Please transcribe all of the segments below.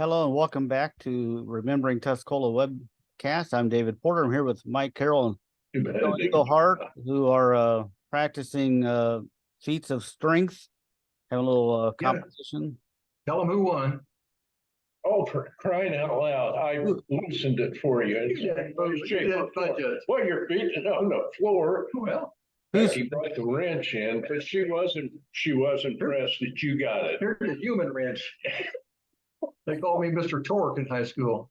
Hello and welcome back to Remembering Tuscola webcast. I'm David Porter. I'm here with Mike Carroll and Eagle Hart, who are practicing feats of strength, having a little competition. Tell them who won. Oh, for crying out loud, I loosened it for you. Well, you're beating on the floor. Well, Becky brought the wrench in, but she was impressed that you got it. here's the human wrench. They called me Mr. Torque in high school.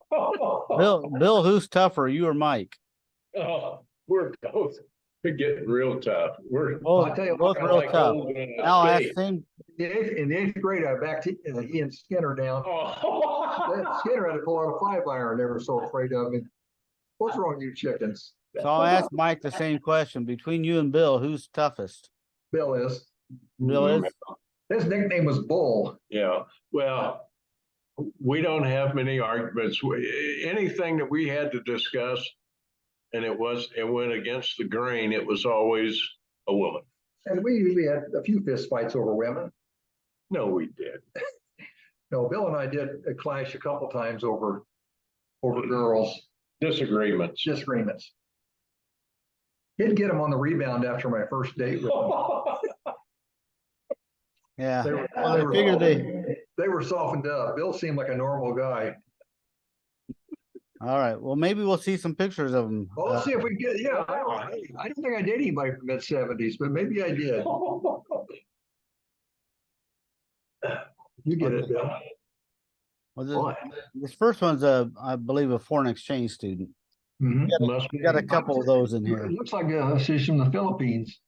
Bill, who's tougher, you or Mike? We're both getting real tough. We're both real like tough. I'll ask him. In the eighth grade, I backed Ian Skinner down. Skinner had to pull out a 5-iron. They were so afraid of me. What's wrong, you chickens? So I'll ask Mike the same question. Between you and Bill, who's toughest? Bill is. Bill is? His nickname was Bull. Yeah. Well, we don't have many arguments. Anything that we had to discuss, and it went against the grain, it was always a woman. And we usually had a few fist fights over women. No, we did. No, Bill and I did clash a couple times over girls. Disagreements. Did get him on the rebound after my first date with him. Yeah. They were softened up. Bill seemed like a normal guy. All right. Well, maybe we'll see some pictures of him. Well, let's see if we can get. Yeah, I don't think I did anybody from mid-70s, but maybe I did. You get it, Bill. Well, this first one's I believe, a foreign exchange student. Mm-hmm. We got a couple of those in here. It looks like she's from the Philippines.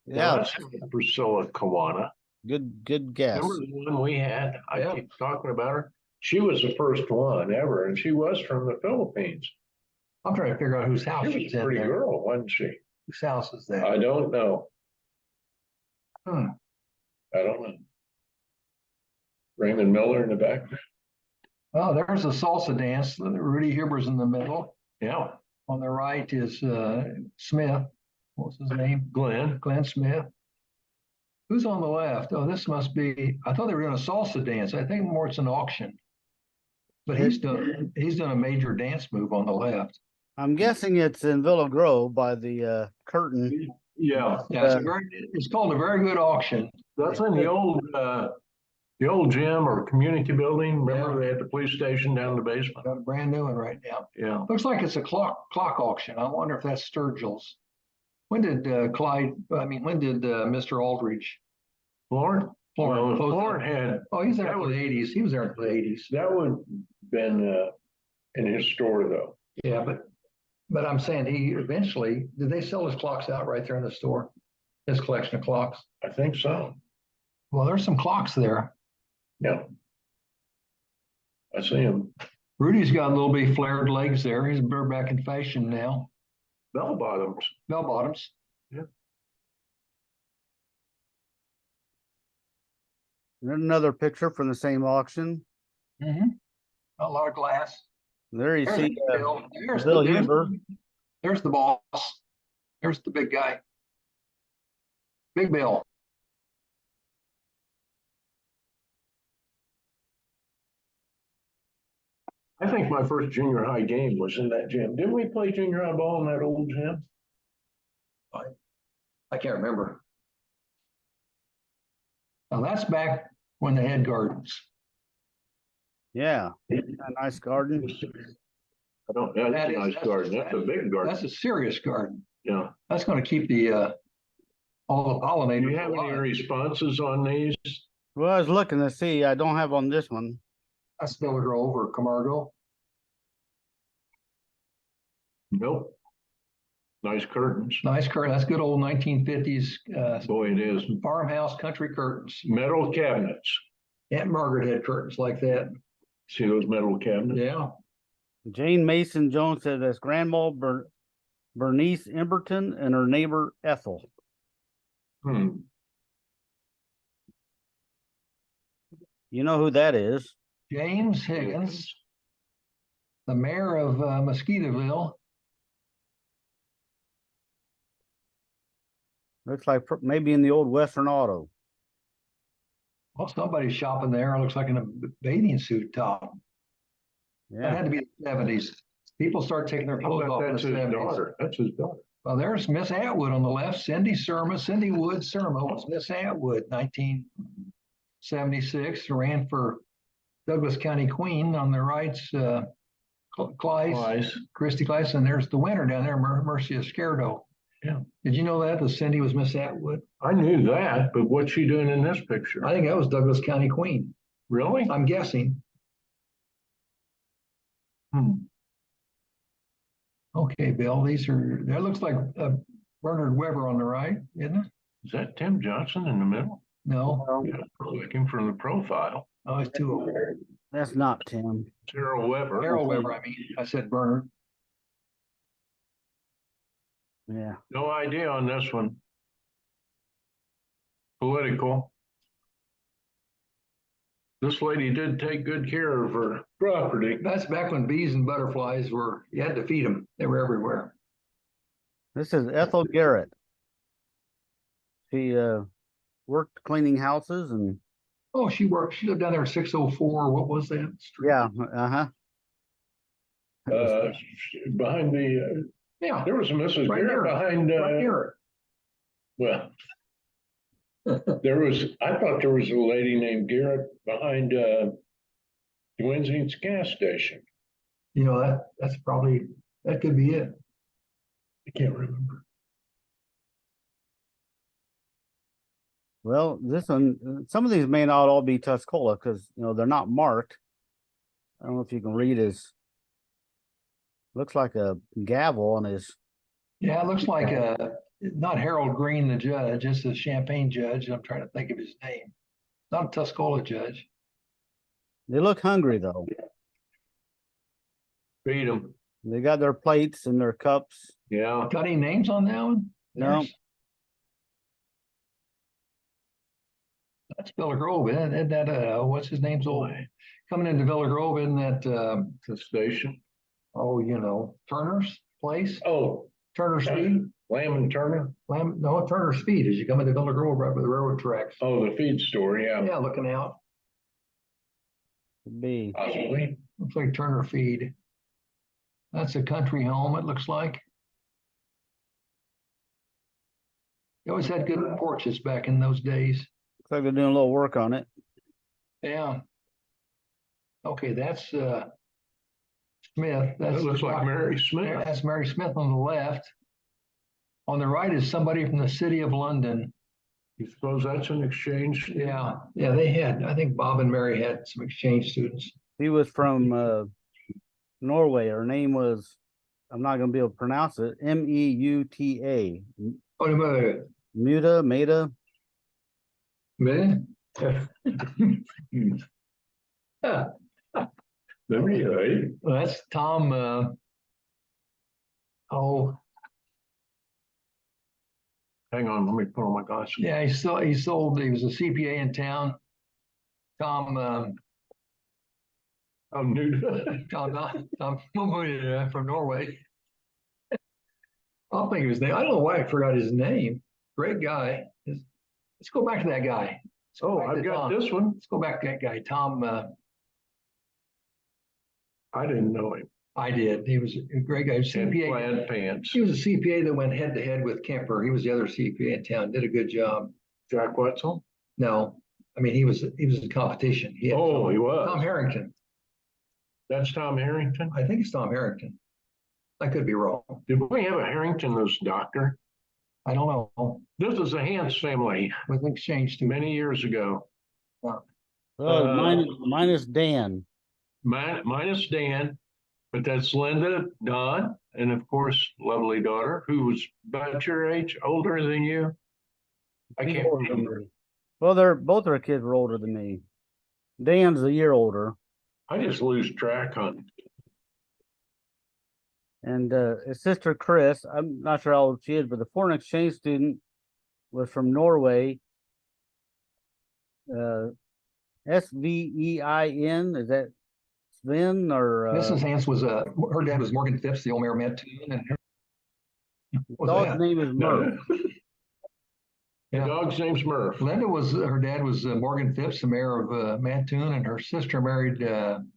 Yeah, that's Priscilla Kawana. Good guess. Remember the one we had? I keep talking about her. She was the first one ever, and she was from the Philippines. I'm trying to figure out whose house she was a pretty girl, wasn't she? Whose house is that? I don't know. I don't know. Raymond Miller in the back. Oh, there's a salsa dance. Rudy Huber's in the middle. Yeah. On the right is Smith. What's his name? Glenn Smith. Who's on the left? Oh, this must be. I thought they were doing a salsa dance. I think more it's an auction. But he's done a major dance move on the left. I'm guessing it's in Willow Grove by the curtain. Yeah. It's called a very good auction. That's in the old gym or community building. Remember they had the police station down in the basement? Got a brand new one right now. Yeah. Looks like it's a clock auction. I wonder if that's Sturgill's. When did Mr. Aldridge? Florent had. Oh, he's there in the 80s. He was there in the 80s. That would have been in his store though. Yeah, but I'm saying did they sell his clocks out right there in the store? His collection of clocks? I think so. Well, there's some clocks there. Yeah. I see him. Rudy's got a little bit flared legs there. He's back in fashion now. Bell bottoms. Yeah. There's another picture from the same auction. A lot of glass. There you see Bill Huber. There's the boss. There's the big guy. Big Bill. I think my first junior high game was in that gym. Didn't we play junior high ball in that old gym? I can't remember. Now that's back when they had gardens. Yeah, a nice garden. That's a nice garden. That's a big garden. That's a serious garden. Yeah. That's going to keep all the pollinators. Do you have any responses on these? Well, I was looking to see. I don't have on this one. That's Villa Grove or Camargo. Nope. Nice curtains. Nice curtain. That's good old 1950s. Boy, it is. Farmhouse country curtains. Metal cabinets. Aunt Margaret had curtains like that. See those metal cabinets? Yeah. Jane Mason Jones said that's Grandma Bernice Emberton and her neighbor Ethel. You know who that is? James Higgins, the mayor of Mosquitaville. Looks like maybe in the old Western Auto. Well, somebody's shopping there. It looks like in a bathing suit top. That Yeah, had to be the 70s. People start taking their clothes off in the That's his 70s. daughter. That's his daughter. Well, there's Miss Atwood on the left. Cindy Wood Surma was Miss Atwood, 1976. Ran for Douglas County Queen. On the right's Clyce, Christy Clyce, and there's the winner down there, Mercy Esquerdo. Yeah. Did you know that Cindy was Miss Atwood? I knew that, but what's she doing in this picture? I think that was Douglas County Queen. Really? I'm guessing. Okay, Bill, that looks like Bernard Weber on the right, isn't it? Is that Tim Johnson in the middle? No, Yeah, looking from the profile. oh, it's two over there. that's not Tim. Harold Weber. Harold Weber, I mean, I said Bernard. Yeah. No idea on this one. Political. This lady did take good care of her property. That's back when bees and butterflies you had to feed them. They were everywhere. This is Ethel Garrett. She worked cleaning houses and Oh, she lived down there at 604. What was that street? yeah, Behind the, Yeah, there was a Mrs. Right Garrett there. behind, right here. well, I thought there was a lady named Garrett behind, Winsley's gas station. You know, that could be it. I can't remember. well, this one, some of these may not all be Tuscola because they're not marked. I don't know if you can read his. Looks like a gavel on his. Yeah, it looks like not Harold Green, the judge, it's a Champaign judge. I'm trying to think of his name. Not a Tuscola judge. They look hungry though. Feed them. They got their plates and their cups. Yeah. Got any names on that one? No. That's Villa Grove, isn't that what's his name's old coming into Villa Grove, isn't that The station. Turner's place? Oh, Turner's Feed? Lamb and Turner. No, Turner's Feed as you come into Villa Grove right by the railroad tracks. Oh, the feed store. Yeah. Yeah, looking out. Could be. Possibly. Looks like Turner Feed. That's a country home, it looks like. They always had good porches back in those days. Looks like they're doing a little work on it. Yeah. Okay, that's Smith. That looks like Mary Smith. That's Mary Smith on the left. On the right is somebody from the city of London. You suppose that's an exchange? Yeah, they had. I think Bob and Mary had some exchange students. He was from Norway. Her name was, I'm not going to be able to pronounce it, Meuta. Oh, no, Meta. man. Maybe, Well, that's Tom. hang on, let me put on my glasses. Yeah, he sold. He was a CPA in town. Tom. I'm new. Tom from Norway. I'll think of his name. I don't know why I forgot his name. Great guy. Let's go back to that guy. Oh, I've got this one. Let's go back to that guy, Tom. I didn't know him. I did. He was a great guy. And CPA. plaid pants. He was a CPA that went head to head with Kemper. He was the other CPA in town. Did a good job. Jack Wetzel? No, I mean he was in competition. He was. Tom Harrington. That's Tom Harrington? I think it's Tom Harrington. I could be wrong. Did we have a Harrington as doctor? I don't know. This is a Hans family With an exchange student. many years ago. Minus Dan. Minus Dan, but that's Linda, Don, and of course, lovely daughter, who was about your age, older than you. I can't remember. Well, both their kids were older than me. Dan's a year older. I just lose track on. And his sister Chris, I'm not sure how old she is, but the foreign exchange student was from Norway. Svein, is that Sven or? Mrs. Hans was her dad was Morgan Phipps, the old mayor met, and her Dog's name is Murph. The Yeah. dog's name's Murph. Linda her dad was Morgan Phipps, the mayor of Mattoon, and her sister married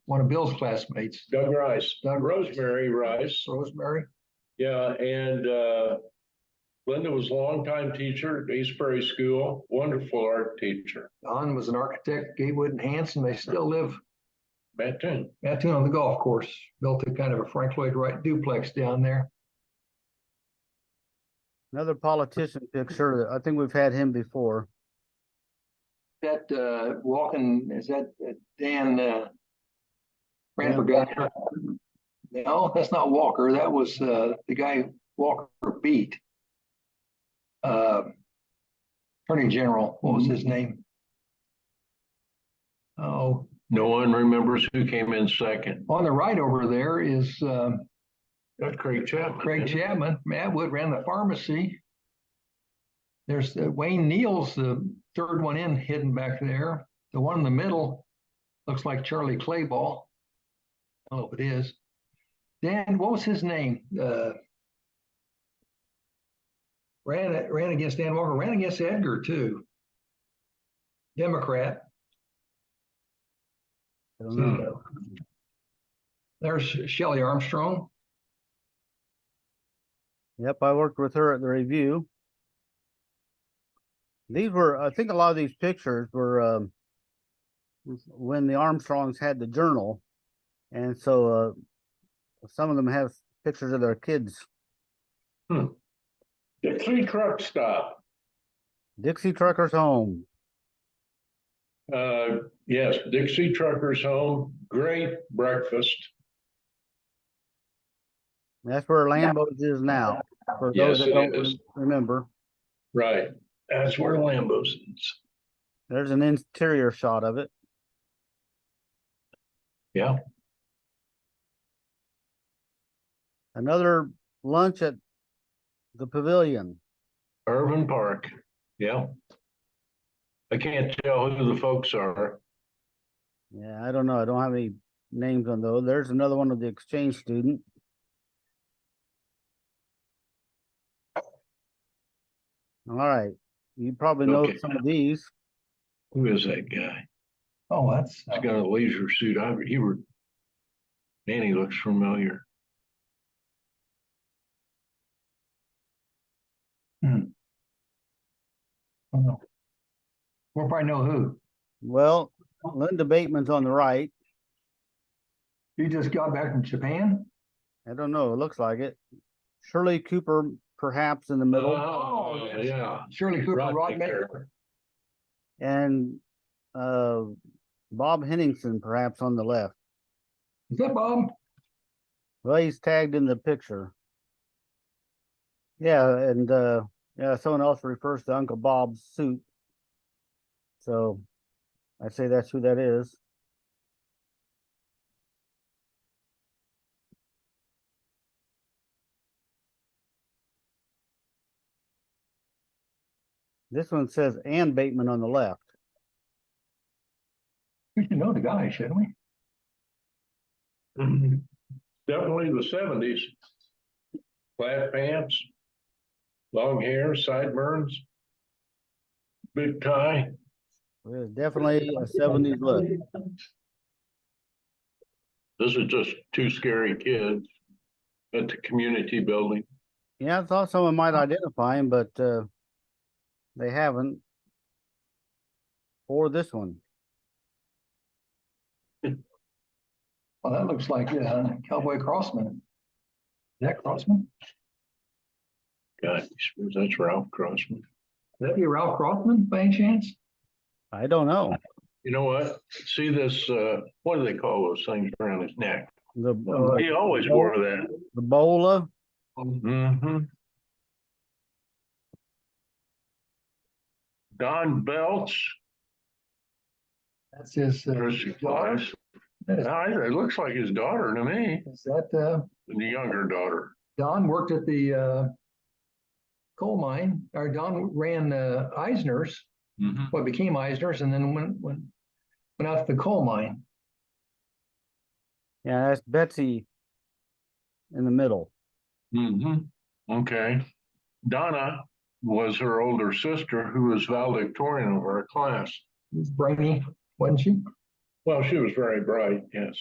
one of Bill's classmates, Doug Rice. Doug Rice. Rosemary Rice. Rosemary. Yeah, and Linda was a longtime teacher at East Prairie School. Wonderful art teacher. Don was an architect, Gatewood and Hanson. They still live Mattoon. Mattoon on the golf course. Built a kind of a Frank Lloyd Wright duplex down there. Another politician picture. I think we've had him before. That walking, is that Dan Ranford guy? No, that's not Walker. That was the guy Walker beat. Attorney General. What was his name? Oh, No one remembers who came in second. on the right over there is That's Craig Chapman. Craig Chapman. Matt Wood ran the pharmacy. There's Wayne Neal's the third one in, hidden back there. The one in the middle looks like Charlie Clayball. I don't know if it is. Dan, what was his name? Ran against Dan Walker, ran against Edgar too. Democrat. I don't know. There's Shelley Armstrong. Yep, I worked with her at the review. These were, I think a lot of these pictures were when the Armstrongs had the journal. And so some of them have pictures of their kids. Dixie Truck Stop. Dixie Truckers Home. Yes, Dixie Truckers Home. Great breakfast. That's where Lambo's is now, for Yes, those that it don't is. remember. Right. That's where Lambo's is. There's an interior shot of it. Yeah. Another lunch at the pavilion. Irvin Park. Yeah. I can't tell who the folks are. Yeah, I don't know. I don't have any names on those. There's another one of the exchange student. All right. You probably know Okay. some of these. Who is that guy? Oh, that's He's got a leisure suit. Man, he looks familiar. We'll probably know who. Well, Linda Bateman's on the right. You just got back from Japan? I don't know. It looks like it. Shirley Cooper, perhaps in the middle. Oh, yes. yeah. Shirley Cooper, Rod Rod Maker. Maker. And Bob Henningsen, perhaps on the left. Is that Bob? Well, he's tagged in the picture. Yeah, and yeah, someone else refers to Uncle Bob's suit. So I'd say that's who that is. This one says Ann Bateman on the left. We should know the guy, shouldn't we? Definitely the 70s. Flat pants, long hair, sideburns, big tie. There's definitely a 70s look. This is just two scary kids at the community building. Yeah, I thought someone might identify him, but they haven't. Or this one. Well, that looks like Cowboy Crossman. Is that Crossman? God, that's Ralph Crossman. Would that be Ralph Crossman by any chance? I don't know. You know what? See this, what do they call those things around his neck? The He always wore that. the bola. Mm-hmm. Don Belts, That's his. Chrissy Flies. It looks like his daughter to me, Is that the younger daughter. Don worked at the coal mine, or Don ran Eisner's, Mm-hmm. what became Eisner's, and then went out to the coal mine. Yeah, that's Betsy in the middle. Mm-hmm. Okay. Donna was her older sister, who was valedictorian of our class. Brainy, wasn't she? Well, she was very bright, yes.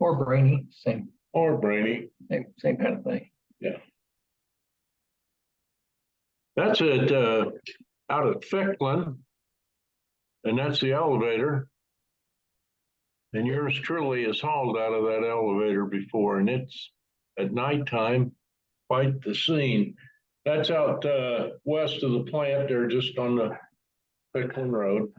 Or Brainy, same Or Brainy. same kind of thing. Yeah. That's it, out at Ficklin. And that's the elevator. And yours truly is hauled out of that elevator before, and it's at nighttime, quite the scene. That's out west of the plant there, just on the Ficklin Road.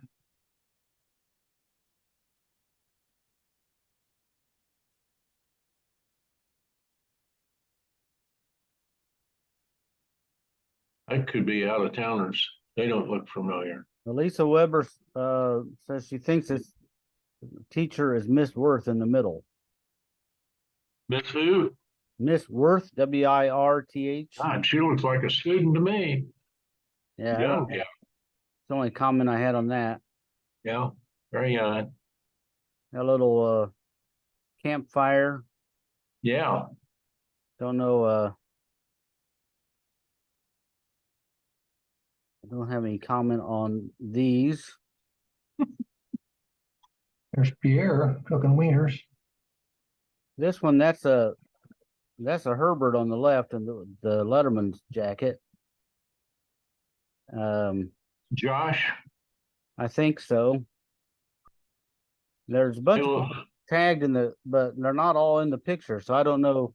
I could be out of towners. They don't look familiar. Lisa Weber says she thinks this teacher is Miss Worth in the middle. Miss who? Miss Worth, Wirth. God, she looks like a student to me. Yeah, Young, it's the only comment I had on that. yeah, very young. A little campfire. Yeah, Don't know. I don't have any comment on these. There's Pierre cooking wieners. This one, that's a Herbert on the left, and the Letterman's jacket. Josh. I think so. There's a bunch of Hello. tagged in but they're not all in the picture, so I don't know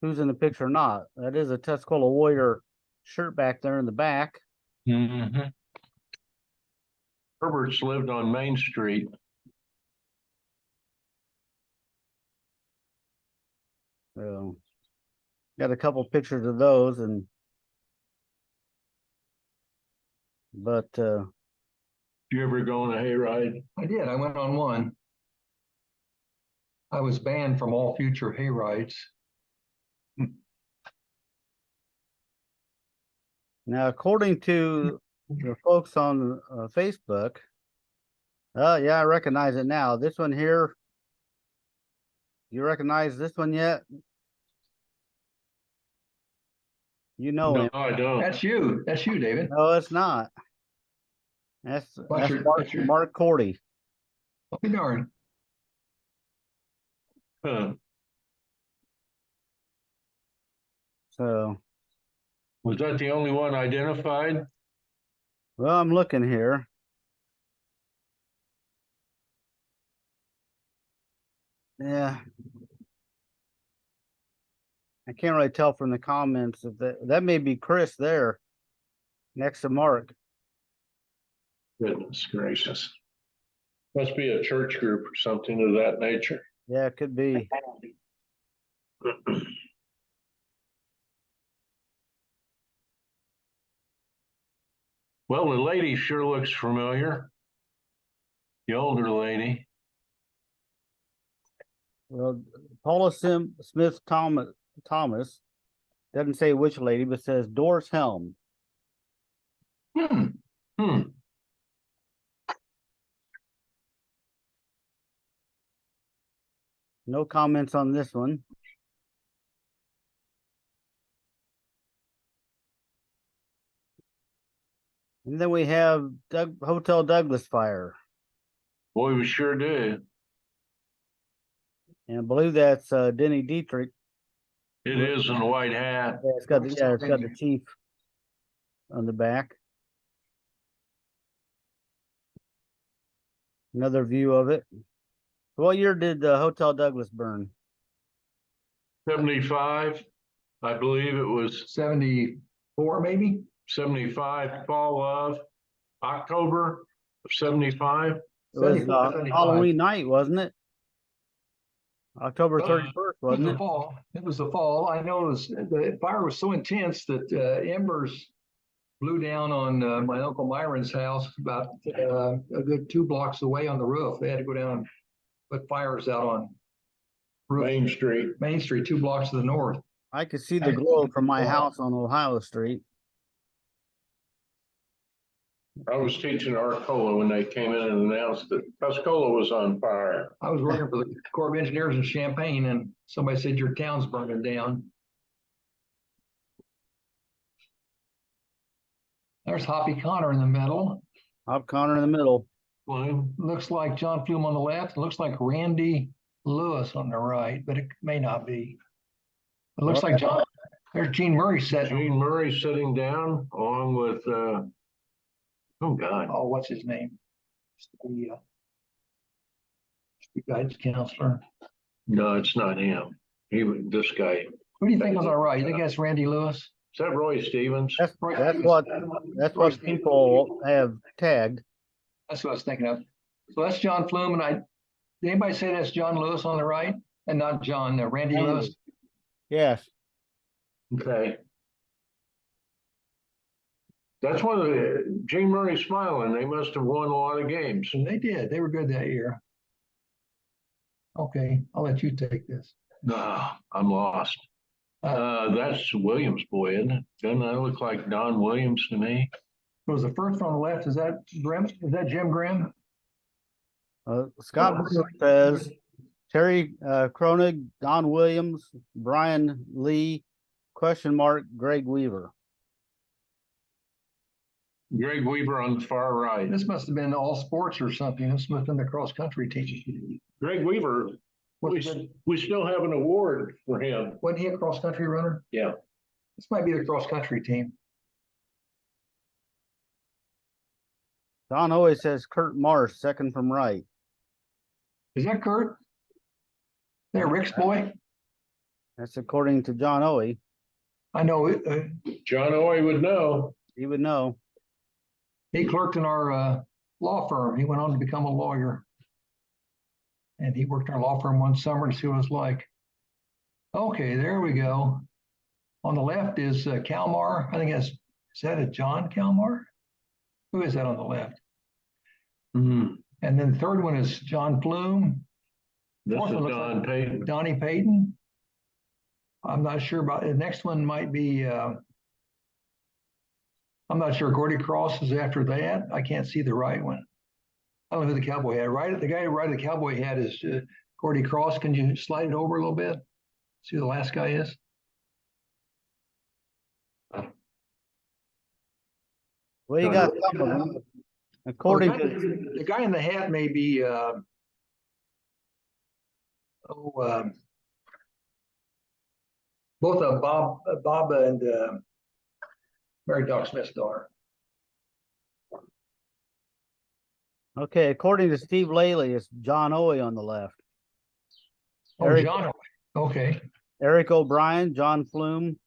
who's in the picture or not. That is a Tuscola Warrior shirt back there in the back. Mm-hmm. Herbert's lived on Main Street. So got a couple pictures of those, but Did you ever go on a hayride? I did. I went on one. I was banned from all future hayrides. now according to the folks on Facebook, yeah, I recognize it now. This one here, you recognize this one yet? You know No, him. I don't. That's you, David. No, it's not. That's your- Mark Cordy. I'll be darned. Huh. So, Was that the only one identified? well, I'm looking here. Yeah. I can't really tell from the comments if that may be Chris there next to Mark. Goodness gracious. Must be a church group or something of that nature. Yeah, it could be. Well, the lady sure looks familiar. The older lady. Well, Paula Smith Thomas doesn't say which lady, but says Doris Helm. Hmm. No comments on this one. And then we have Hotel Douglas fire. Boy, we sure do. And I believe that's Denny Dietrich. It is in a white hat. Yeah, it's got the chief on the back. Another view of it. What year did Hotel Douglas burn? 75. I believe it was 74, maybe? 75, fall of October of 75. It was 75. Halloween night, wasn't it? October 31st, wasn't it? It was the fall. I know the fire was so intense that embers blew down on my Uncle Myron's house about a good 2 blocks away on the roof. They had to go down and put fires out on Main Street. Main Street, 2 blocks to the north. I could see the glow from my house on Ohio Street. I was teaching Arcola when they came in and announced that Tuscola was on fire. I was working for the Corps of Engineers in Champaign, and somebody said your town's burning down. There's Hoppy Connor in the middle. Hop Connor in the middle. Flume. Looks like John Flume on the left. It looks like Randy Lewis on the right, but it may not be. It looks like John. There's Gene Murray sitting. Gene Murray sitting down along with, oh God. Oh, what's his name? The guidance counselor. No, it's not him. This guy. Who do you think was all right? You think that's Randy Lewis? Is that Roy Stevens? That's what people have tagged. That's what I was thinking of. So that's John Flume, and did anybody say that's John Lewis on the right, and not John Randy Lewis? Yes. Okay. That's one of the Gene Murray smiling. They must have won a lot of games. And they did. They were good that year. Okay, I'll let you take this. No, I'm lost. That's Williams' boy, isn't it? Doesn't that look like Don Williams to me? Was the first on the left? Is that Grimm? Is that Jim Grimm? Scott Brewer says Terry Kronig, Don Williams, Brian Lee, ? Greg Weaver. Greg Weaver on the far right. This must have been all sports or something. This must have been the cross country team. Greg Weaver, we still have an award for him. Wasn't he a cross country runner? Yeah. This might be the cross country team. Don always says Kurt Marsh, second from right. Is that Kurt? There, Rick's boy? That's according to John Owe. I know. John Oye would know. He would know. He clerked in our law firm. He went on to become a lawyer. And he worked in our law firm one summer to see what it's like. Okay, there we go. On the left is Kalmar. I think is that a John Kalmar? Who is that on the left? Mm-hmm. And then the third one is John Flume. This Fourth is one looks Don like Payton. Donnie Payton. I'm not sure about the next one. Might be. I'm not sure. Gordy Cross is after that. I can't see the right one. I don't know who the cowboy had. Right, the guy right of the cowboy hat is Gordy Cross. Can you slide it over a little bit? See who the last guy is. Well, you got some of them. According to the guy in the hat may be both Bob and Mary Doc Smith's daughter. okay, according to Steve Laley, it's John Owe on the left. Oh, John. Okay. Eric O'Brien, John Flume,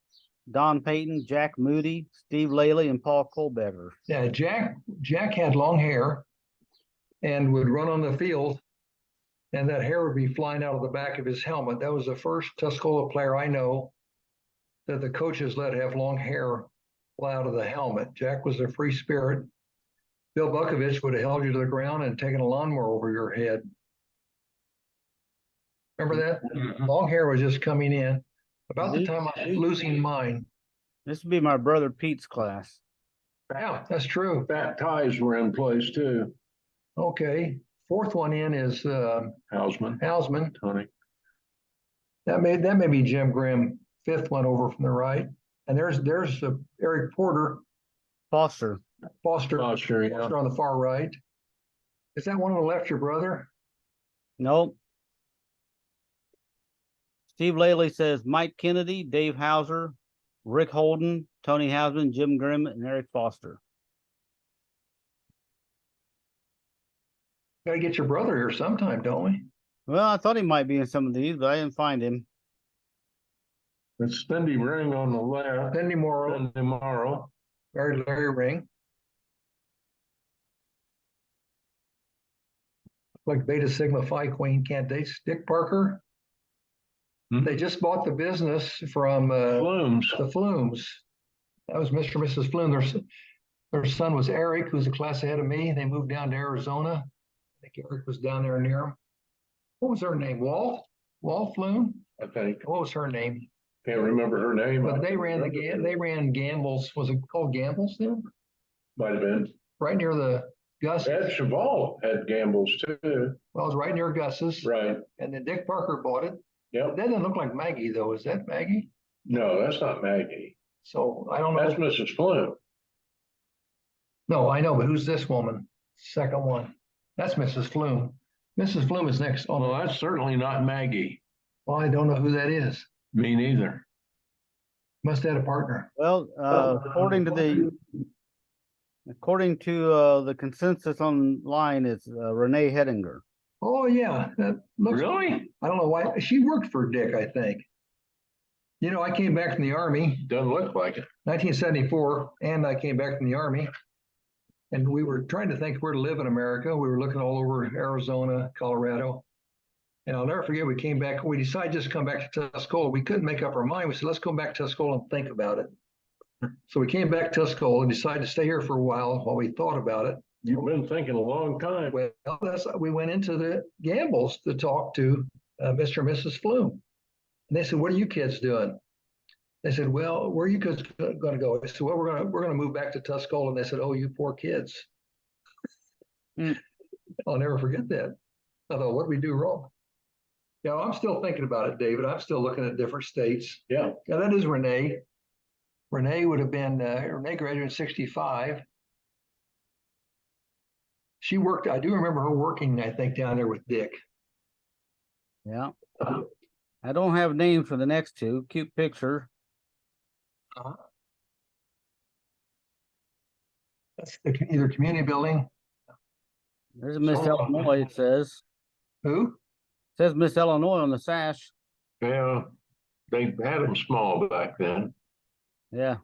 Don Payton, Jack Moody, Steve Laley, and Paul Kohlbecker. Yeah, Jack had long hair and would run on the field, and that hair would be flying out of the back of his helmet. That was the first Tuscola player I know that the coaches let have long hair fly out of the helmet. Jack was a free spirit. Bill Bukovich would have held you to the ground and taken a lawnmower over your head. Remember that? Mm-hmm. Long hair was just coming in. About the time I was losing mine. This would be my brother Pete's class. Yeah, that's true. Fat ties were in place too. Okay. Fourth one in is Hausman. Tony. That may be Jim Grimm. Fifth one over from the right. And there's Eric Porter. Foster, yeah. Foster on the far right. Is that one on the left your brother? Nope. Steve Laley says Mike Kennedy, Dave Hauser, Rick Holden, Tony Hausman, Jim Grimm, and Eric Foster. Got to get your brother here sometime, don't we? Well, I thought he might be in some of these, but I didn't find him. It's Cindy Ring on the left. Cindy Morrow. Larry Ring. Like Beta Sigma Phi Queen candidates. Dick Parker. Hmm? They just bought the business from Flumes. The Flumes. That was Mr. and Mrs. Flume. Their son was Eric, who's a class ahead of me. They moved down to Arizona. I think Eric was down there near him. What was her name? Walt Flume? I think. What was her name? Can't remember her name. But they ran Gamble's. Was it called Gamble's then? Might have been. Right near the Gus. Ed Cheval had Gamble's too. Well, it was right near Gus's. Right. And then Dick Parker bought it. Yep. That doesn't look like Maggie though. Is that Maggie? No, that's not Maggie. So I don't know. That's Mrs. Flume. No, I know, but who's this woman? Second one. That's Mrs. Flume. Mrs. Flume is next. Oh, Well, that's certainly not Maggie. well, I don't know who that is. Me neither. Must have had a partner. Well, according to the consensus online, it's Renee Hedinger. Oh, yeah. That looks, Really? I don't know why. She worked for Dick, I think. You know, I came back from the Army, Doesn't look like it. 1974, and I came back from the Army. And we were trying to think where to live in America. We were looking all over Arizona, Colorado. And I'll never forget, we came back, we decided just to come back to Tuscola. We couldn't make up our mind. We said, let's go back to Tuscola and think about it. So we came back to Tuscola and decided to stay here for a while we thought about it. You've been thinking a long time. Well, we went into the Gambles to talk to Mr. and Mrs. Flume. And they said, what are you kids doing? They said, well, where are you kids going to go? I said, well, we're going to move back to Tuscola. And they said, oh, you poor kids. I'll never forget that. I thought, what did we do wrong? Yeah, I'm still thinking about it, David. I'm still looking at different states. Yeah. Yeah, that is Renee. Renee would have been, Renee graduated in 65. She worked, I do remember her working, I think, down there with Dick. Yeah. I don't have names for the next two. Cute picture. That's either community building. There's Miss Illinois, it says. Who? It says Miss Illinois on the sash. Yeah. They had them small back then. Yeah.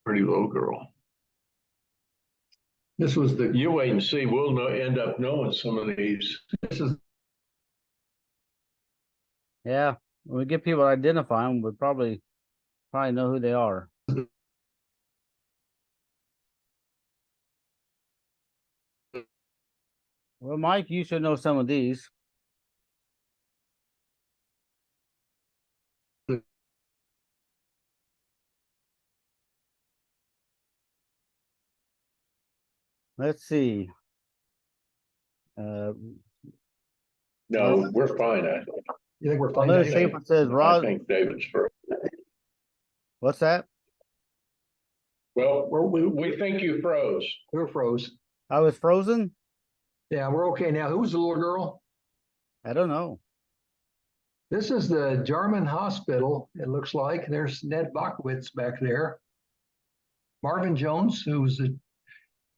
Pretty little girl. This was the. You wait and see. We'll end up knowing some of these. This is. Yeah. When we get people to identify them, we'll probably know who they are. Well, Mike, you should know some of these. Let's see. No, we're fine. I think. You think we're fine? Another sample says I Rod. think David's first. What's that? Well, we think you froze. We were froze. I was frozen? Yeah, we're okay now. Who was the little girl? I don't know. This is the German hospital, it looks like. There's Ned Bachowitz back there. Marvin Jones, who was the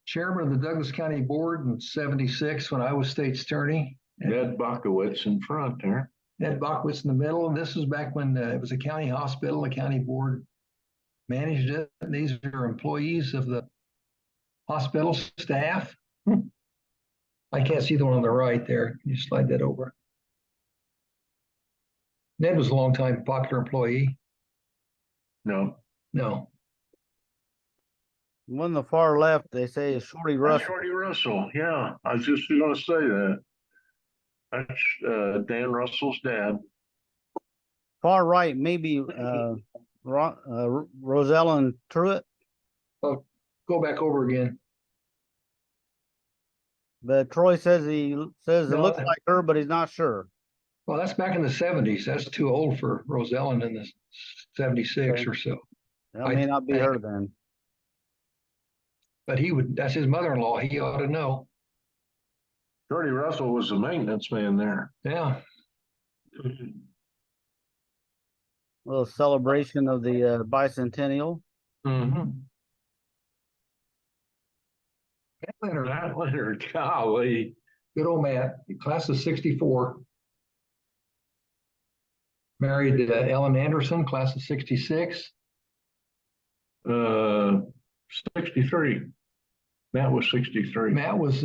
chairman of the Douglas County Board in 76 when I was state's attorney. Ned Bachowitz in front there. Ned Bachowitz in the middle. And this was back when it was a county hospital. The county board managed it. And these are employees of the hospital staff. I can't see the one on the right there. Can you slide that over? Ned was a longtime popular employee. No. No. One on the far left, they say is Shorty Russell. Shorty Russell. Yeah, I was just going to say that. That's Dan Russell's dad. Far right, maybe Rosella and Truitt. Oh, go back over again. But Troy says it No, looks like her, but he's not sure. Well, that's back in the 70s. That's too old for Rosellen in the 76 Okay. or so. That may not be her then. But that's his mother-in-law. He ought to know. Shorty Russell was the maintenance man there. Yeah. Little celebration of the bicentennial. Mm-hmm. Matt Leonard, golly. Good old Matt, class of 64. Married Ellen Anderson, class of 66. 63. Matt was 63. Matt was,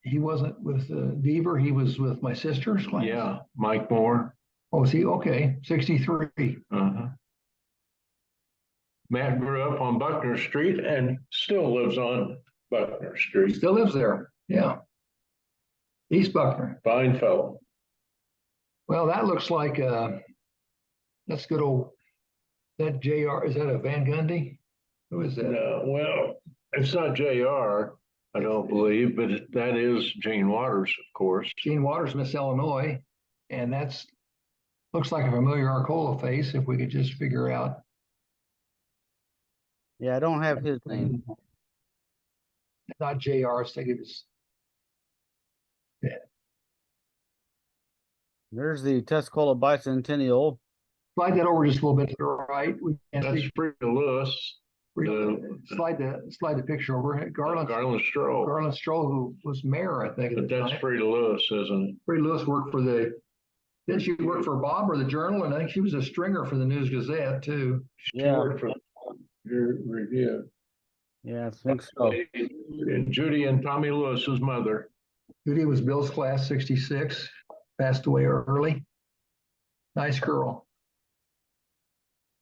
he wasn't with Deaver, he was with my sister's class. Yeah, Mike Moore. Oh, is he? Okay, 63. Uh-huh. Matt grew up on Buckner Street and still lives on Buckner Street. Still lives there, yeah. East Buckner. Fine fellow. Well, that looks like, that's good old, that JR, is that a Van Gundy? Who is that? No, well, it's not JR, I don't believe, but that is Gene Waters, of course. Gene Waters, Miss Illinois, and that's, looks like a familiar Arcola face if we could just figure out. Yeah, I don't have his name. Not JR, I think it was. There's the Tuscola Bicentennial. Slide that over just a little bit to the right. We can't That's see. Frida Lewis. Slide the picture over. Garland Stroll. Stroll, who was mayor, I think. But that's Frida Lewis, isn't it? Frida Lewis worked for didn't she work for Bob or the Journal? And I think she was a stringer for the News Gazette too. She worked for your review. Yeah, I think so. And Judy and Tommy Lewis's mother. Judy was Bill's class 66, passed away early. Nice girl.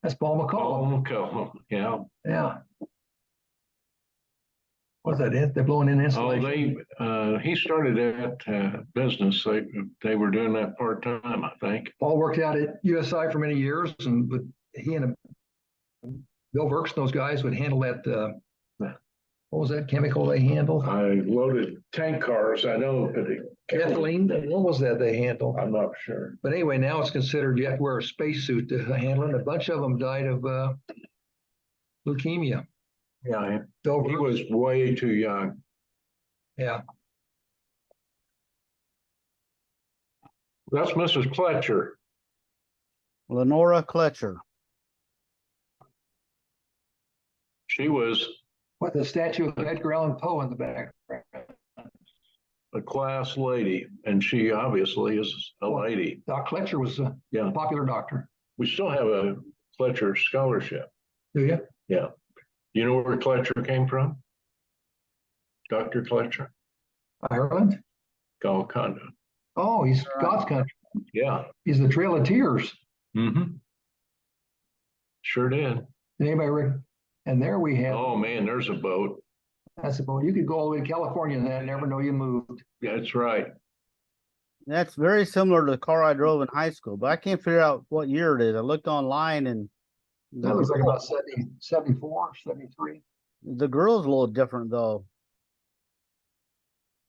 That's Paul McCall. Yeah. Yeah. Was that it? They're blowing in insulation. He started that business. They were doing that part-time, I think. Paul worked out at USI for many years, and he and Bill Virks and those guys would handle that. What was that chemical they handled? I loaded tank cars. I know, but Ethylene. What was that they handled? I'm not sure. But anyway, now it's considered you have to wear a spacesuit to handle it. A bunch of them died of leukemia. Yeah, he was way too young. Yeah. That's Mrs. Kletcher. Lenora Kletcher. She was With the statue of Edgar Allan Poe in the background. a class lady, and she obviously is a lady. Doc Kletcher was a popular doctor. We still have a Kletcher scholarship. Do you? Yeah. You know where Kletcher came from? Dr. Kletcher? Ireland? Golconda. Oh, he's God's country. Yeah. He's the Trail of Tears. Mm-hmm. Sure did. Did anybody and there we have. Oh man, there's a boat. That's a boat. You could go all the way to California and never know you moved. That's right. That's very similar to the car I drove in high school, but I can't figure out what year it is. I looked online and That looks like about 70, 74, 73. the girl's a little different though.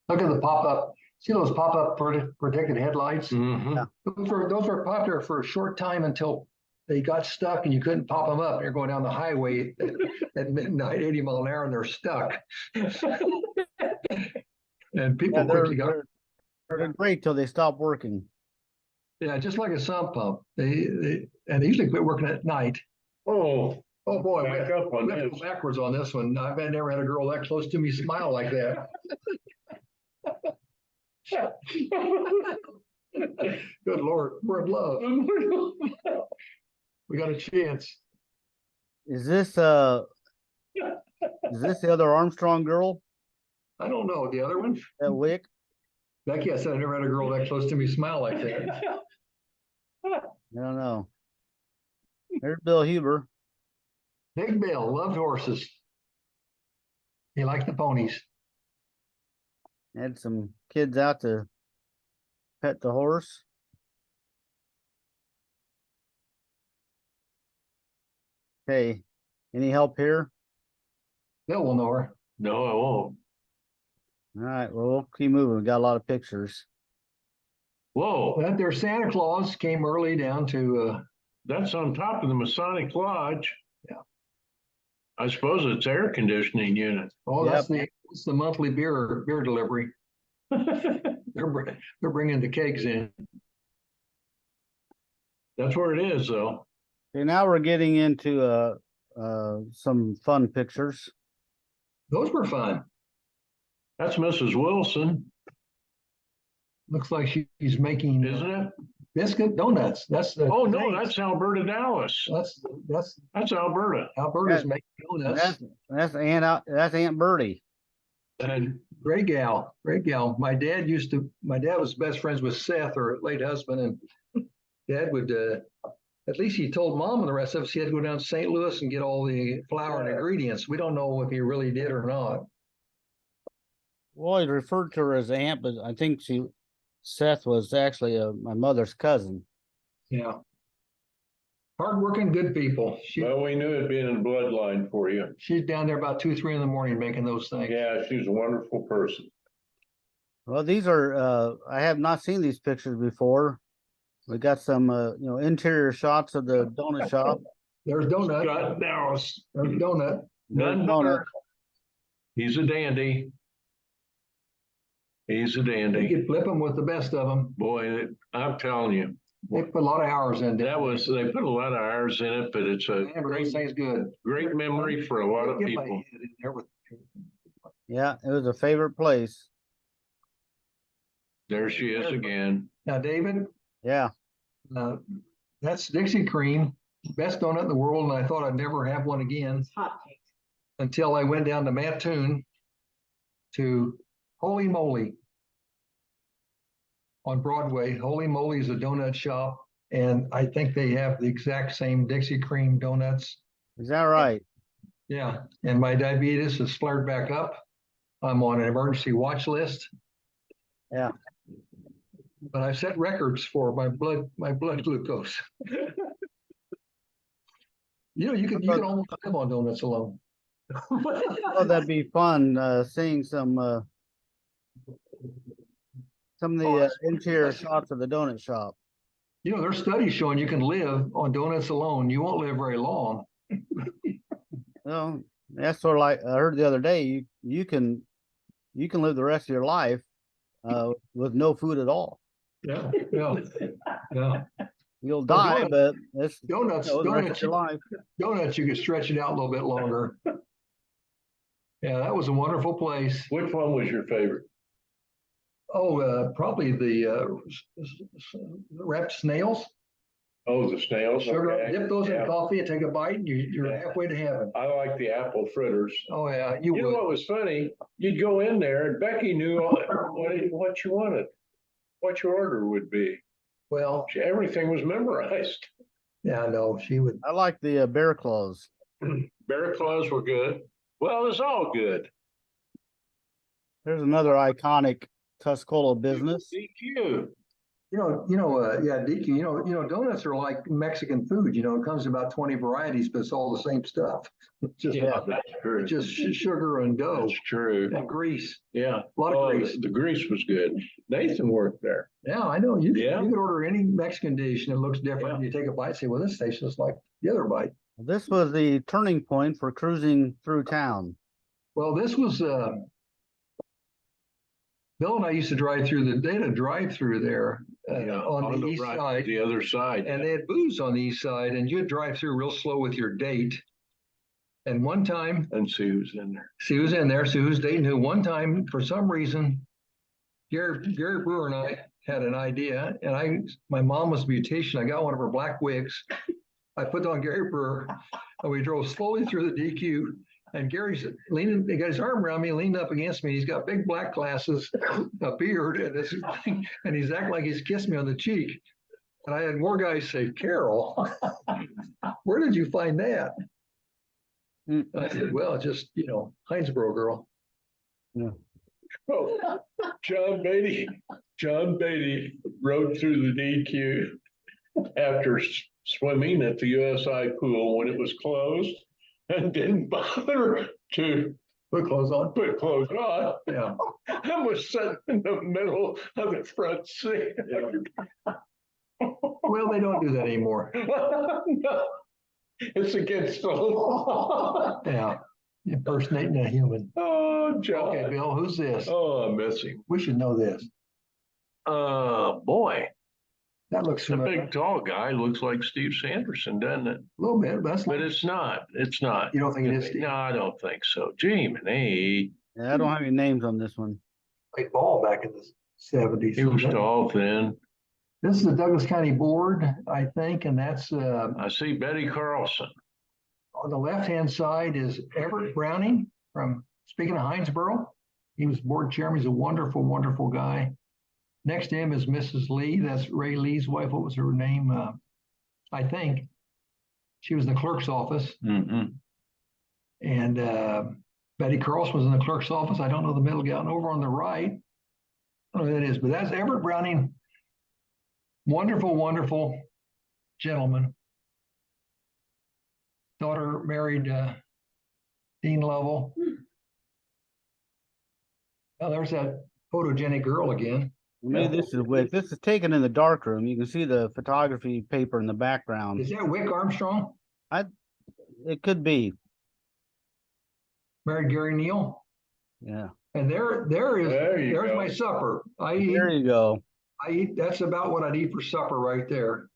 Look at the pop-up. See those pop-up protected headlights? Mm-hmm. Yeah. Those were popular for a short time until they got stuck and you couldn't pop them up. You're going down the highway at midnight, 80 mile an hour, and they're stuck. And people quickly got. They're great till they stop working. Yeah, just like a sump pump. They usually quit working at night. Oh boy, we back have up on to this. go backwards on this one. I've never had a girl that close to me smile like that. Good Lord, we're in love. We got a chance. Is this the other Armstrong girl? I don't know. The other one? That Wick? Becky, I said I never had a girl that close to me smile like that. I don't know. There's Bill Huber. Big Bill loved horses. He liked the ponies. Had some kids out to pet the horse. Okay, any help here? Bill will know her. No, I won't. All right, well, we'll keep moving. We got a lot of pictures. Whoa, That their Santa Claus came early down to that's on top of the Masonic Lodge. Yeah. I suppose it's air conditioning unit. that's the monthly beer delivery. They're bringing the kegs in. That's where it is, though. Okay, now we're getting into some fun pictures. Those were fun. That's Mrs. Wilson, Looks like she's making isn't it? biscuit donuts. That's the. Oh no, that's Alberta Dallas. That's Alberta. Alberta's making donuts. That's Aunt Bertie. And Great gal. My dad was best friends with Seth, her late husband, and Dad would at least he told Mom and the rest of us he had to go down to St. Louis and get all the flour and ingredients. We don't know if he really did or not. Well, he referred to her as aunt, but I think Seth was actually my mother's cousin. Yeah. Hardworking, good people. well, we knew it'd be in the bloodline for you. She's down there about 2, 3 in the morning making those things. Yeah, she's a wonderful person. Well, these are I have not seen these pictures before. We got some interior shots of the donut shop. There's donut. Scott Dallas. There's donut. None donut. better. He's a dandy. He's a You dandy. could flip them with the best of them. Boy, I'm telling you, They put a lot of hours into it. they put a lot of hours in it, but it's a Man, but those things good. great memory for a lot of Get my people. head in there with- Yeah, it was a favorite place. There she is again. Now, David, Yeah. that's Dixie Cream, best donut in the world, and I thought I'd never have one again Hot cake. until I went down to Mattoon to Holy Moly on Broadway. Holy Moly is a donut shop, and I think they have the exact same Dixie Cream donuts. Is that right? Yeah, and my diabetes has flared back up. I'm on an emergency watch list. Yeah. But I've set records for my blood glucose. You can almost live on donuts alone. Oh, that'd be fun, seeing some of the interior shots of the donut shop. There's studies showing you can live on donuts alone. You won't live very long. Well, that's sort of like I heard the other day, you can live the rest of your life with no food at all. Yeah. You'll Well, die, but it's Donuts, the rest of your life. donuts, you can stretch it out a little bit longer. Yeah, that was a wonderful place. Which one was your favorite? Oh, probably the wrapped snails. Oh, the snails. Sugar, Okay. dip those in Yeah. coffee and take a bite, and you're Yeah. halfway to heaven. I like the apple fritters. Oh yeah, You know would. what was funny? You'd go in there and Becky knew what you wanted, what your order would be. Well, Everything was memorized. yeah, no, she would. I like the bear claws. Bear claws were good. Well, it's all good. There's another iconic Tuscola business. DQ. Yeah, DQ. Donuts are like Mexican food. It comes in about 20 varieties, but it's all the same stuff. Just, That's true. just sugar and dough That's true. and grease. Yeah. A lot of grease. The grease was good. Nathan worked there. Yeah, I know. You Yeah. could order any Mexican dish and it looks different. Yeah. You take a bite, say, well, this tastes just like the other bite. This was the turning point for cruising through town. Well, this was Bill and I used to drive through they had a drive-through there on the east right, side. the other side. And they had booze on the east side, and you'd drive through real slow with your date. And one time, And see who's in there. see who's in there, see who's dating who. One time, for some reason, Gary Brewer and I had an idea, and my mom was a beautician. I got one of her black wigs. I put on Gary Brewer, and we drove slowly through the DQ. And Gary's leaning, he got his arm around me, leaned up against me. He's got big black glasses, a beard, and he's acting like he's kissed me on the cheek. And I had more guys say, Carol, where did you find that? And I said, well, just, Hinesboro girl. Yeah. Oh, John Beatty rode through the DQ after swimming at the USI pool when it was closed and didn't bother to Put clothes on. put clothes on. Yeah. I was sitting in the middle of the front seat. Well, they don't do that anymore. No, it's against the law. Yeah. Impersonating a human. Oh, John. Okay, Bill, who's this? Oh, I miss him. We should know this. Boy, That looks the familiar. big tall guy looks like Steve Sanderson, doesn't it? A little bit, but that's But not. it's not. It's not. You don't think it is, Steve? No, I don't think so. Gee, man, Yeah, I don't have any names on this one. Played ball back in the 70s. he was tall, thin. This is the Douglas County Board, I think, and that's I see Betty Carlson. on the left-hand side is Everett Browning speaking of Hinesboro. He was board chairman. He's a wonderful, wonderful guy. Next to him is Mrs. Lee. That's Ray Lee's wife. What was her name? I think she was in the clerk's office. Mm-hmm. And Betty Carlson was in the clerk's office. I don't know the middle gal. And over on the right, I don't know who that is, but that's Everett Browning. Wonderful, wonderful gentleman. Daughter married Dean Lovell. Oh, there's that photogenic girl again. Maybe this is Wick. This is taken in the dark room. You can see the photography paper in the background. Is that Wick Armstrong? It could be. married Gary Neal. Yeah. And there's go. my supper. There you go. I eat, that's about what I'd eat for supper right there.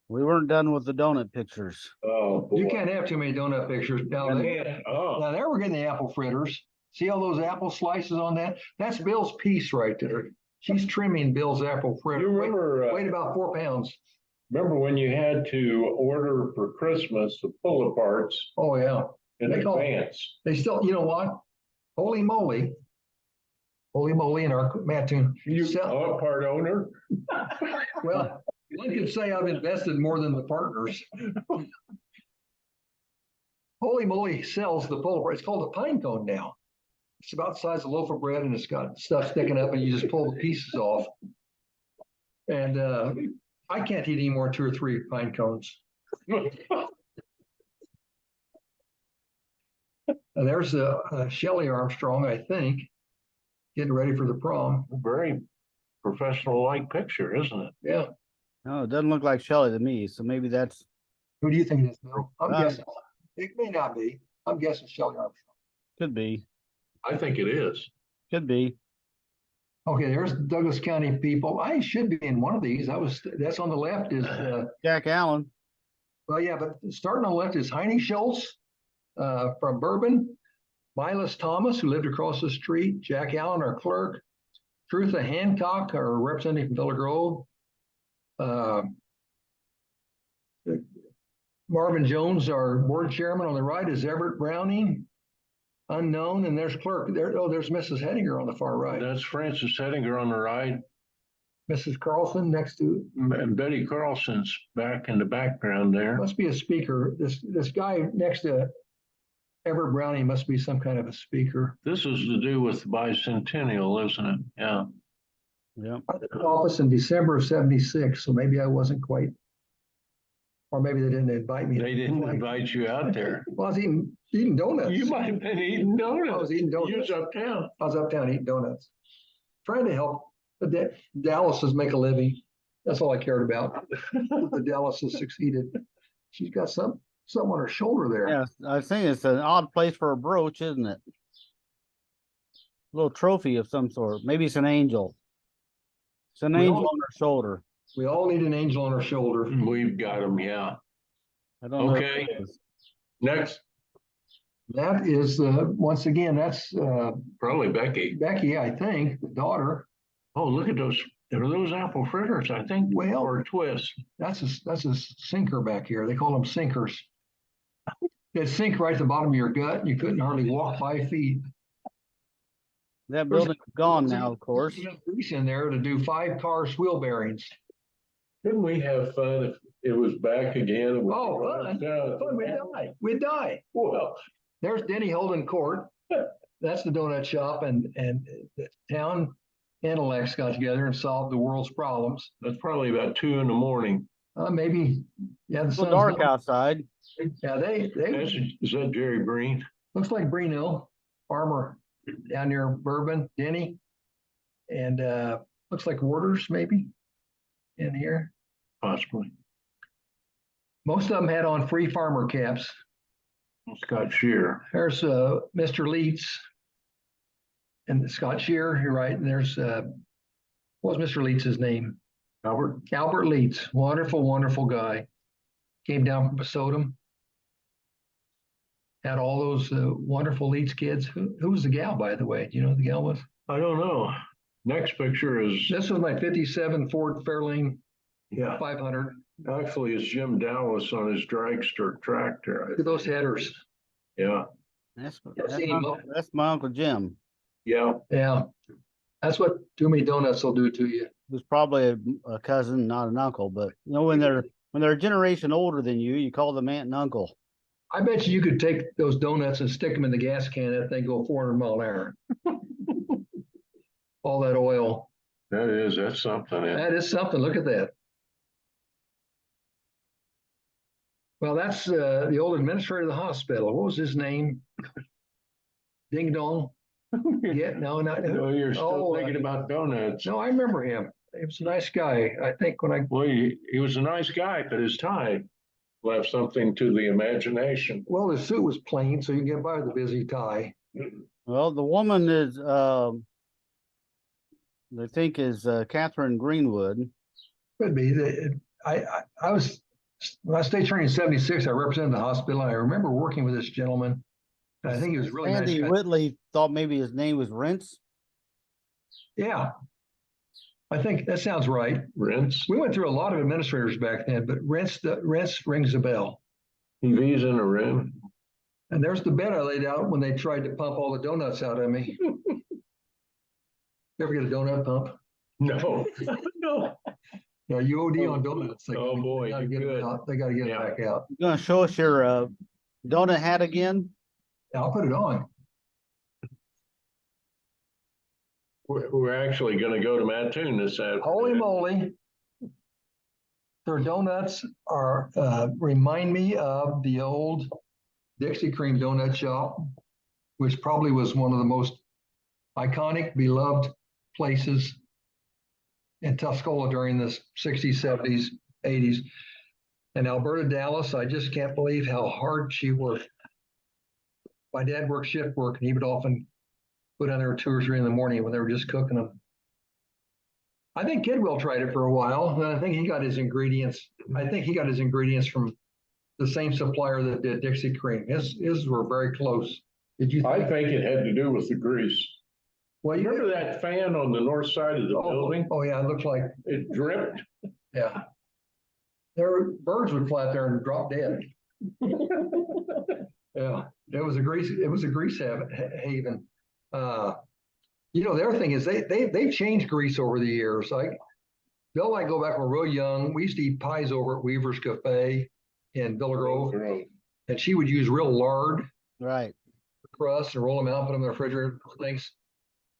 We weren't done with the donut pictures. Oh, boy. You can't have too many donut pictures. Now there we're getting the apple fritters. See all those apple slices on that? That's Bill's piece right there. She's trimming Bill's apple fritter. You remember, Weighed about 4 pounds. remember when you had to order for Christmas the pull-aparts Oh yeah. in They call- advance? They still, you know what? Holy moly in our Mattoon. You are a part owner? Well, one could say I've invested more than the partners. Holy moly sells the pull apart. It's called a pine cone now. It's about the size of a loaf of bread and it's got stuff sticking up and you just pull the pieces off. And I can't eat any more than 2 or 3 pine cones. There's Shelley Armstrong, I think, getting ready for the prom. Very professional-like picture, isn't it? Yeah. No, it doesn't look like Shelley to me. So maybe that's Who do you think it is, Bill? I'm Uh, guessing. It may not be. I'm guessing Shelley Armstrong. could be. I think it is. Could be. Okay, there's Douglas County people. I should be in one of these. That's on the left is Jack Allen. well, yeah, but starting on the left is Heine Schultz from Bourbon, Milas Thomas, who lived across the street, Jack Allen, our clerk, Trutha Hancock, our representative from Villa Grove, Marvin Jones, our board chairman. On the right is Everett Browning, unknown, and there's clerk. There's Mrs. Hedinger on the far right. That's Francis Hedinger on the right. Mrs. Carlson next to And Betty Carlson's back in the background there. must be a speaker. This guy next to Everett Browning must be some kind of a speaker. This is to do with bicentennial, isn't it? Yeah. Yep. I took office in December of '76, so maybe I wasn't quite, or maybe they didn't invite me. They didn't invite you out there. Well, I was eating donuts. You might have been eating donuts. I was eating You donuts. was uptown. I was uptown eating donuts, trying to help the Dallases make a living. That's all I cared about. The Dallases succeeded. She's got something on her shoulder there. Yeah, I think it's an odd place for a brooch, isn't it? A little trophy of some sort. Maybe it's an angel. It's an angel on her shoulder. We all need an angel on our shoulder. We've got them, yeah. I don't know. Okay. What it is. Next, That is, once again, that's probably Becky. Becky, I think, the daughter. Oh, look at those. Are those apple fritters, I think? Well- or twists. That's a sinker back here. They call them sinkers. They'd sink right at the bottom of your gut. You couldn't hardly walk 5 feet. That building's gone now, of course. There's enough grease in there to do 5 cars wheel bearings. Couldn't we have fun if it was back again? Oh, fun. Fun, we'd die. We'd die. Well, There's Denny Holden Court. That's the donut shop, and the town intellects got together and solved the world's problems. that's probably about 2 in the Maybe, yeah, the It's sun's dark not- outside. Yeah, they Is that Jerry Breen? looks like Brino, farmer down near Bourbon, Denny, and looks like Waters maybe in here. Possibly. Most of them had on free farmer caps. Scott Shear. There's Mr. Leeds and Scott Shear, you're right. And there's what was Mr. Leeds' name? Albert Leeds, wonderful, wonderful guy. Came down from Basodum. Had all those wonderful Leeds kids. Who was the gal, by the way? Do you know who the gal was? I don't know. Next picture is, This was my '57 Ford Fairlane yeah, 500. actually it's Jim Dallas on his dragster tractor. Look at those headers. Yeah, That's seen that's my Uncle Jim. yeah. Yeah, that's what too many donuts will do to you. He was probably a cousin, not an uncle, but you know, when they're a generation older than you call them aunt and uncle. I bet you could take those donuts and stick them in the gas can and they go 400 mile an hour. All that oil. That's something. That is something. Look at that. Well, that's the old administrator of the hospital. What was his name? Ding Dong. Yeah, no, not. No, you're still Oh, thinking about donuts. No, I remember him. He was a nice guy. I think when I Well, he was a nice guy, but his tie. Left something to the imagination. Well, his suit was plain, so you can get by with a busy tie. Well, the woman is, they think is Catherine Greenwood. Could be. I was, when I stayed training in 76, I represented the hospital. I remember working with this gentleman. And I think he was really nice Andy guy. Whitley thought maybe his name was Rents. Yeah. I think that sounds right. Rents. We went through a lot of administrators back then, but Rents rings a bell. TV's in a room. And there's the bed I laid out when they tried to pump all the donuts out of me. You ever get a donut pump? No, no. Yeah, you OD on donuts. Oh, boy, they gotta you get could. it out. They got to get Yeah. it back out. You gonna show us your donut hat again? Yeah, I'll put it on. We're actually going to go to Mattoon this afternoon. Holy moly. Their donuts are remind me of the old Dixie Cream donut shop, which probably was one of the most iconic, beloved places in Tuscola during the 60s, 70s, 80s. And Alberta Dallas, I just can't believe how hard she worked. My dad worked shift work, and he would often go down there at 2 or 3 in the morning when they were just cooking them. I think Kidwell tried it for a while, and I think he got his ingredients. I think he got his ingredients from the same supplier that did Dixie Cream. His were very close. Did you I think? think it had to do with the grease. Well, you Remember that fan on the north side of the building? Oh yeah, it looked like, It dripped. yeah. Birds would fly out there and drop dead. Yeah, it was a grease haven. The other thing is they've changed grease over the years. Like Bill and I go back when we were real young. We used to eat pies over at Weaver's Cafe in Villa Grove, and she would use real lard Right. crust and roll them out, put them in the refrigerator, things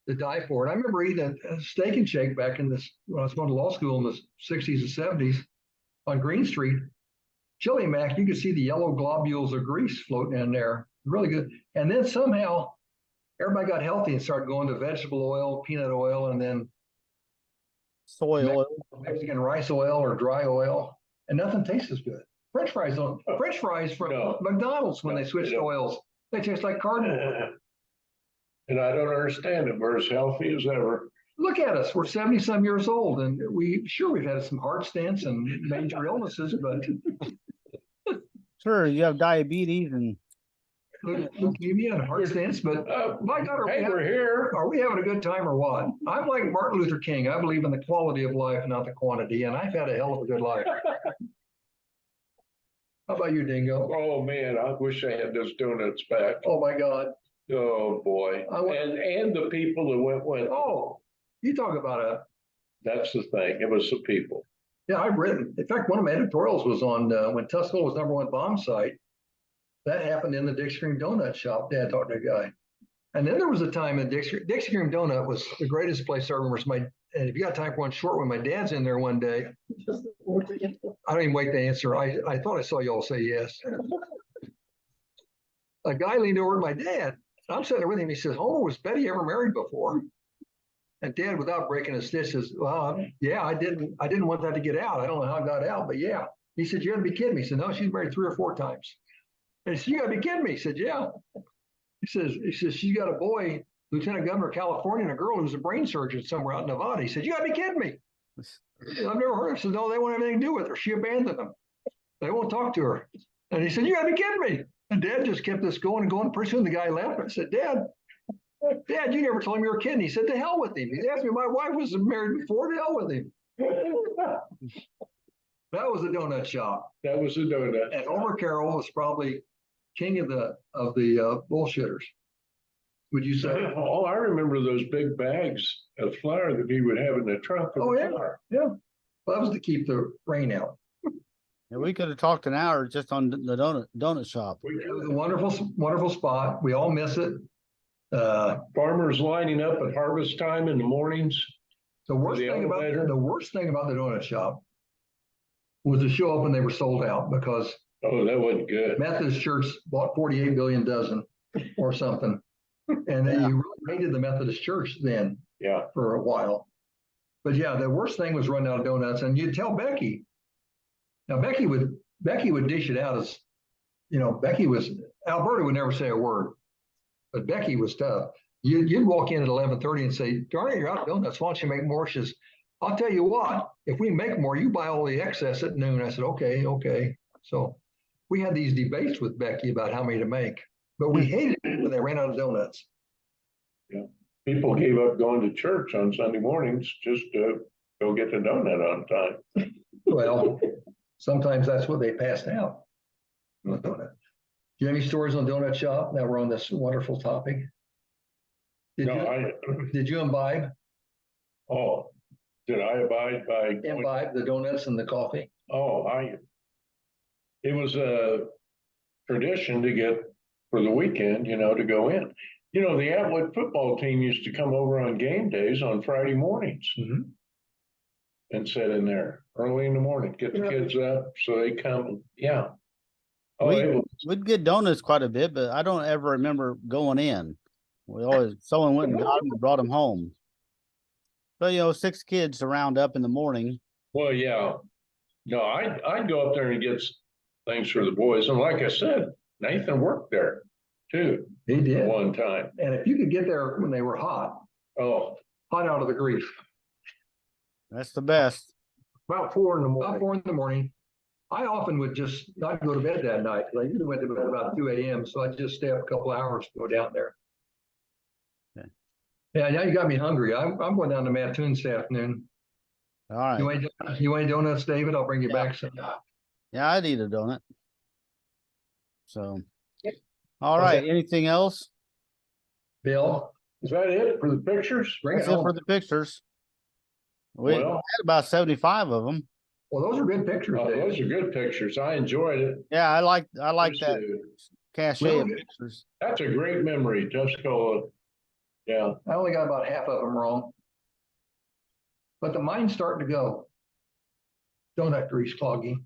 to die for. And I remember eating a steak and shake back when I was going to law school in the 60s and 70s on Green Street. Chili Mac, you could see the yellow globules of grease floating in there. Really good. And then somehow everybody got healthy and started going to vegetable oil, peanut oil, and then Soy oil. Mexican rice oil or dry oil. And nothing tastes as good. French fries from McDonald's when they switched oils, they taste like cardboard. And I don't understand it. We're as healthy as ever. Look at us. We're 70-some years old, and we've had some heart stents and major illnesses, but Sure, you have diabetes and leukemia and heart stents, but my God, We're here. are we having a good time or what? I'm like Martin Luther King. I believe in the quality of life, not the quantity, and I've had a hell of a good life. How about you, Dingo? Oh, man, I wish I had those donuts back. Oh my God. Oh, boy. And the people that went with. Oh, you talk about That's the thing. It was the people. yeah, I've written. In fact, one of my editorials was on when Tuscola was #1 bomb site. That happened in the Dixie Cream Donut shop. Dad talked to a guy. And then there was a time in Dixie Cream Donut was the greatest place I remember. And if you got time for one short one, my dad's in there one day. I don't even wait to answer. I thought I saw y'all say yes. A guy leaned over to my dad. I'm sitting there with him. He says, "Homer, was Betty ever married before?" And Dad, without breaking a stitch, says, "Well, yeah, I didn't want that to get out. I don't know how it got out, but yeah." He said, "You got to be kidding me." He said, "No, she's married 3 or 4 times." And he said, "You got to be kidding me." He said, "Yeah." He says, "She's got a boy, Lieutenant Governor of California, and a girl who's a brain surgeon somewhere out in Nevada." He said, "You got to be kidding me." I've never heard of her. He said, "No, they won't have anything to do with her. She abandoned them. They won't talk to her." And he said, "You got to be kidding me." And Dad just kept this going and going. Pretty soon the guy left. I said, Dad, you never told him you were kidding." He said, "To hell with him." He asked me, "My wife was married before." To hell with him. That was a donut shop. That was a donut. And Homer Carroll was probably king of the bullshitters. Would you say? Oh, I remember those big bags of flour that he would have in the trunk. Oh, yeah. Yeah. Well, that was to keep the rain out. And we could have talked an hour just on the donut shop. It was a wonderful, wonderful spot. We all miss it. Farmers lining up at harvest time in the mornings. The worst thing about the donut shop was to show up and they were sold out because Oh, that wasn't good. Methodist Church bought 48 billion dozen or something. And then you really hated the Methodist Church then for a while. But yeah, the worst thing was running out of donuts. And you'd tell Becky. Now, Becky would Becky would dish it out as, Alberta would never say a word, but Becky was tough. You'd walk in at 11:30 and say, darn it, you're out of donuts. Why don't you make more? She says, I'll tell you what, if we make more, you buy all the excess at noon. I said, okay. So we had these debates with Becky about how many to make, but we hated it when they ran out of donuts. Yeah. People gave up going to church on Sunday mornings just to go get the donut on time. Well, sometimes that's what they passed out. Donut. Do you have any stories on Donut Shop? Now we're on this wonderful topic. Did you imbibe? Oh, did I abide by? Imbibe the donuts and the coffee? Oh, it was a tradition to get for the weekend, to go in. The Atwood football team used to come over on game days on Friday mornings and sit in there early in the morning, get the kids up so they come. And, yeah. Oh, we'd get donuts quite a bit, but I don't ever remember going in. Someone went and got them and brought them home. But 6 kids to round up in the morning. Well, yeah. No, I'd go up there and get things for the boys. And like I said, Nathan worked there too. He did. One time. And if you could get there when they were hot. Oh, hot out of the grease. That's the best. About 4 in the morning. About 4 in the morning. I often would just not go to bed that night. I usually went to bed about 2 a.m. So I'd just stay up a couple hours to go down there. Okay. Yeah, now you got me hungry. I'm going down to Mattoon this afternoon. All right. You want donuts, David? I'll bring you back some. Yeah, I'd eat a donut. So, all right. Anything else? Bill? Is that it for the pictures? That's it for the pictures. We had about 75 of them. Well, those are good pictures. Those are good pictures. I enjoyed it. Yeah, I like that cache of pictures. That's a great memory, Tuscola. Yeah. I only got about half of them wrong. But the mine's starting to go. Donut grease clogging.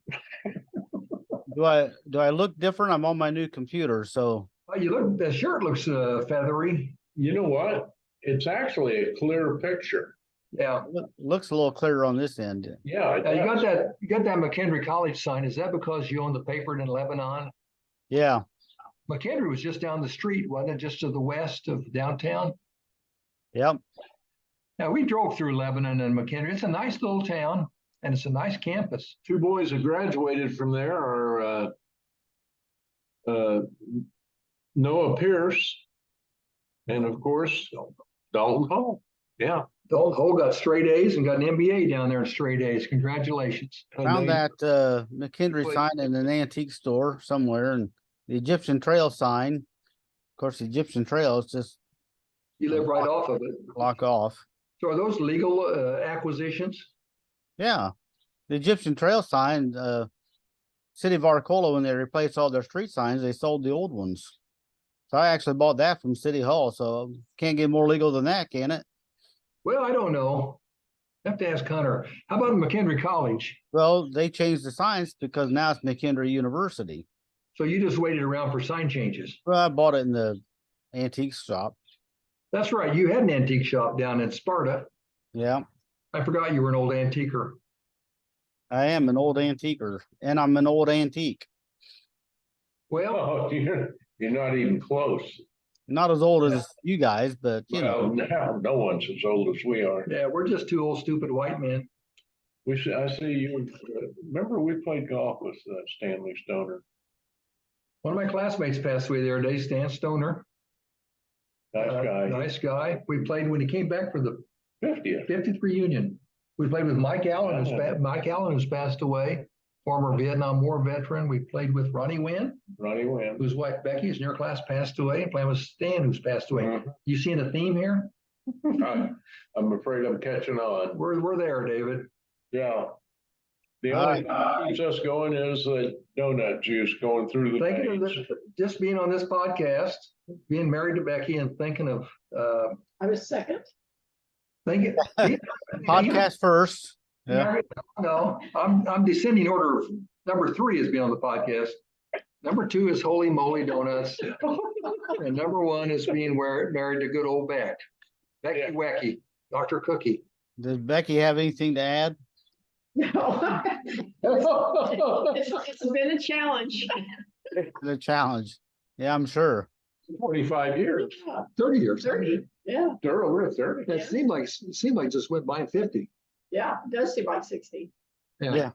Do I look different? I'm on my new computer, so. The shirt looks feathery. You know what? It's actually a clear picture. Yeah. Looks a little clearer on this end. Yeah. You got that McHenry College sign. Is that because you own the paper in Lebanon? Yeah. McHenry was just down the street, wasn't it? Just to the west of downtown. Yep. Now we drove through Lebanon and McHenry. It's a nice little town and it's a nice campus. 2 boys who graduated from there are Noah Pierce and of course Dalton Hall. Yeah. Dalton Hall got straight A's and got an MBA down there in straight A's. Congratulations. Found that McHenry sign in an antique store somewhere, and the Egyptian Trail sign. Of course, the Egyptian Trail is just you live right off of it. Block off. So are those legal acquisitions? Yeah. The Egyptian Trail sign, City of Arcola, when they replaced all their street signs, they sold the old ones. So I actually bought that from City Hall. So can't get more legal than that, can it? Well, I don't know. I have to ask Hunter. How about McHenry College? Well, they changed the signs because now it's McHenry University. So you just waited around for sign changes? Well, I bought it in the antique shop. That's right. You had an antique shop down in Sparta. Yeah. I forgot you were an old antiquer. I am an old antiquer, and I'm an old antique. Well, you're not even close. Not as old as you guys, but now no one's as old as we are. Yeah, we're just 2 old stupid white men. I see you. Remember we played golf with Stanley Stoner. One of my classmates passed away the other day, Stan Stoner. Nice guy. Nice guy. We played when he came back for the 50th reunion. We played with Mike Allen, who's passed away, former Vietnam War veteran. We played with Ronnie Wynn. Whose wife Becky's in your class passed away, and playing with Stan, who's passed away. You seeing a theme here? I'm afraid I'm catching on. We're there, David. Yeah. The only thing that keeps us going is the donut juice going through the thinking of just being on this podcast, being married to Becky, and thinking of I was second. Podcast first. Yeah. No, I'm descending order. Number 3 is being on the podcast. Number 2 is Holy Moly Donuts. And number 1 is being married to good old Becky Wacky, Dr. Cookie. Does Becky have anything to add? No. It's been a challenge. The challenge. Yeah, I'm sure. 25 years. 30 years. 30, yeah, They're over 30. It seemed like just went by 50. yeah, it does seem like 60. Yeah.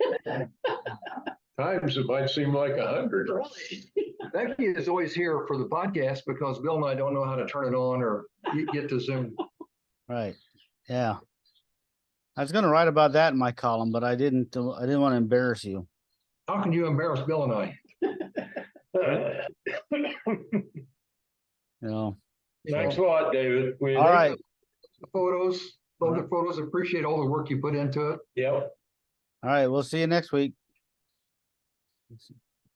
Times it might seem like 100. Really? Becky is always here for the podcast because Bill and I don't know how to turn it on or get to Zoom. Right. Yeah. I was gonna write about that in my column, but I didn't want to embarrass you. How can you embarrass Bill and I? You know. Thanks a lot, David. All right. Photos, love the photos. Appreciate all the work you put into it. Yep. All right. We'll see you next week.